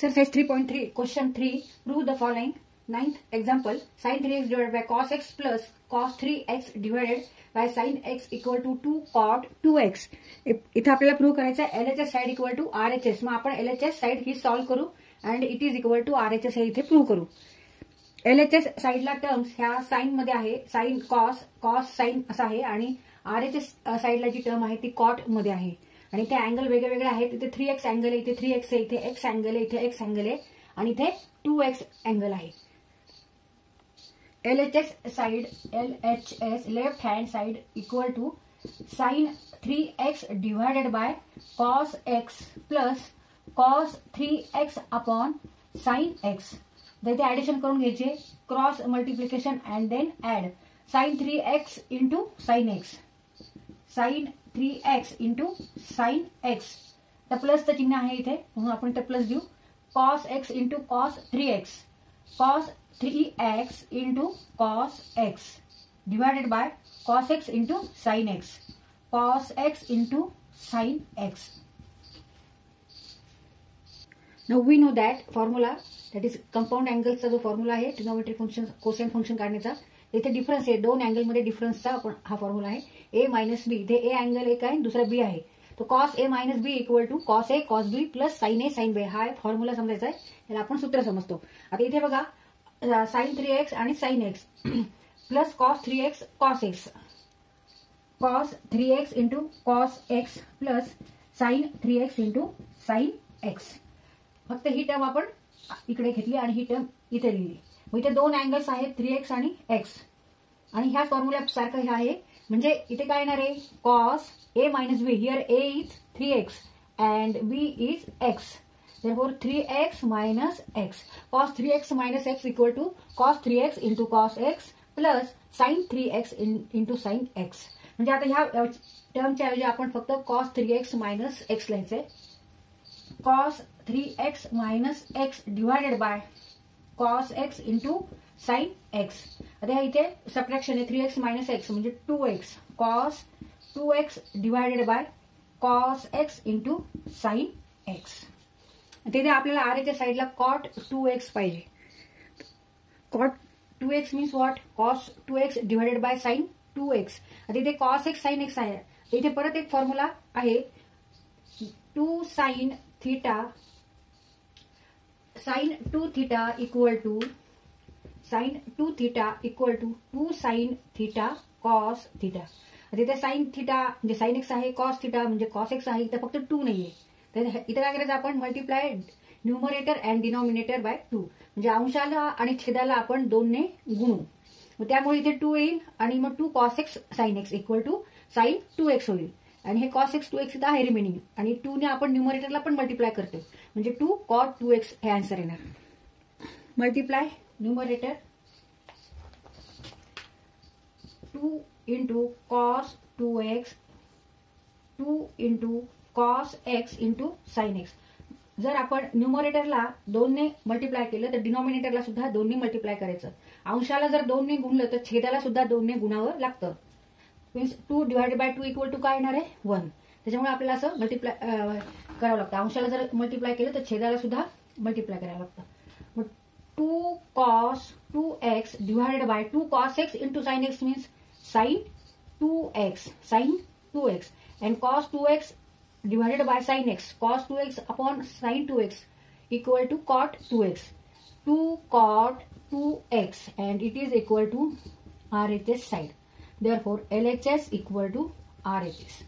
Exercise 3.3, question 3, prove the following. 9th example, sin 3x divided by cos x plus cos 3x divided by sin x equal to 2 cot 2x. इथे आपल्याला prove करायचं आहे LHS side equal to RHS. मग आपण LHS side ही solve करू and it is equal to RHS हे इथे प्रूव्ह करू. LHS साइडला टर्म्स ह्या साइन मध्ये आहे, साइन कॉस कॉस साइन असं आहे आणि RHS साइडला जी टर्म आहे ती कॉट मध्ये आहे आणि ते अँगल वेगळे वेगळे आहेत. इथे 3x अँगल आहे, इथे 3x आहे, इथे x अँगल आहे, इथे x अँगल आहे आणि इथे 2x अँगल आहे. LHS side LHS left hand side equal to sine 3x divided by cos x plus cos 3x upon sine x. इथे ऍडिशन करून घ्यायचे, cross multiplication and then add sine 3x into sine x, sine 3x into sine x. तर प्लसचं चिन्ह आहे इथे म्हणून आपण इथे प्लस देऊ. Cos x into cos 3x, cos 3x into cos x divided by cos x into sine x, cos x into sine x. Now we know that formula, that is compound अँगलचा जो formula आहे trigonometric function cosine function काढण्याचा. इथे difference आहे, दोन angle मध्ये डिफरन्सचा आपण हा फॉर्म्युला आहे. ए मायनस बी, इथे ए अँगल एक आहे दुसरा बी आहे. तो cos A minus B equal to cos A cos B plus sine A sine B. हा फॉर्म्युला समजायचा आहे, याला आपण सूत्र समजतो. आता इथे बघा साइन 3x आणि sine x plus cos 3x cos x, cos 3x into cos x plus sign 3x into sine x. फक्त ही टर्म आपण इकडे घेतली आणि ही टर्म इथे लिहिली. मग इथे दोन अँगल्स आहेत 3x आणि x आणि ह्या फॉर्म्युला सारखं हे आहे. म्हणजे इथे काय येणार आहे, cos A minus B, here A is 3x and B is x. therefore 3x minus x, cos 3x minus x equal to cos 3x into cos x plus sin 3x into sin x. म्हणजे आता ह्या टर्मच्या ऐवजी आपण फक्त cos 3x minus x लिहायचे. cos 3x minus x divided by cos x into sin x. आता इथे सबट्रॅक्शन आहे, 3x minus x म्हणजे 2x, cos 2x divided by cos x into sin x. तिथे आपल्याला RHS साइडला cot 2x पाहिजे. cot 2x means what, cos 2x divided bye sin 2x. आता इथे cos x sin x आहे. इथे परत एक फॉर्म्युला आहे 2 sin theta, sin 2 theta equal to sin 2 theta equal to 2 sin theta cos theta. तिथे sin theta म्हणजे sin x आहे, cos थीटा म्हणजे cos x आहे, इथे फक्त 2 नाहीये. तर इथे काय करायचं आपण, multiply numerator and denominator by 2. म्हणजे अंशाला आणि छेदाला आपण 2 ने गुणू. मग त्यामुळे इथे 2 येईल आणि मग 2 cos x sin x equal to sin 2x होईल आणि हे cos x 2x इथं आहे रिमेनिंग आणि 2 ने आपण न्यूमरेटरला पण मल्टिप्लाय करतो म्हणजे 2 cot 2x हे आन्सर येणार. Multiply numerator 2 into cos 2x, 2 into cos x into sine x. जर आपण न्यूमरेटरला 2 ने मल्टिप्लाय केलं तर डिनॉमिनेटरला सुद्धा 2 ने मल्टिप्लाय करायचं. अंशाला जर 2 ने गुणलं तर छेदाला सुद्धा 2 ने गुणावं लागतं. Means 2 divided by 2 equal to काय येणार आहे, 1. त्याच्यामुळे आपल्याला असं मल्टिप्लाय करावं लागतं. अंशाला जर मल्टिप्लाय केलं तर छेदाला सुद्धा मल्टिप्लाय करावं लागतं. मग 2 cos 2x divided by 2 cos x into sine x means sine 2x, sine 2x and cos 2x divided by sin x, cos 2x upon sin 2x equal to cot 2x, 2 cot 2x and it is equal to RHS side. Therefore LHS equal to RHS.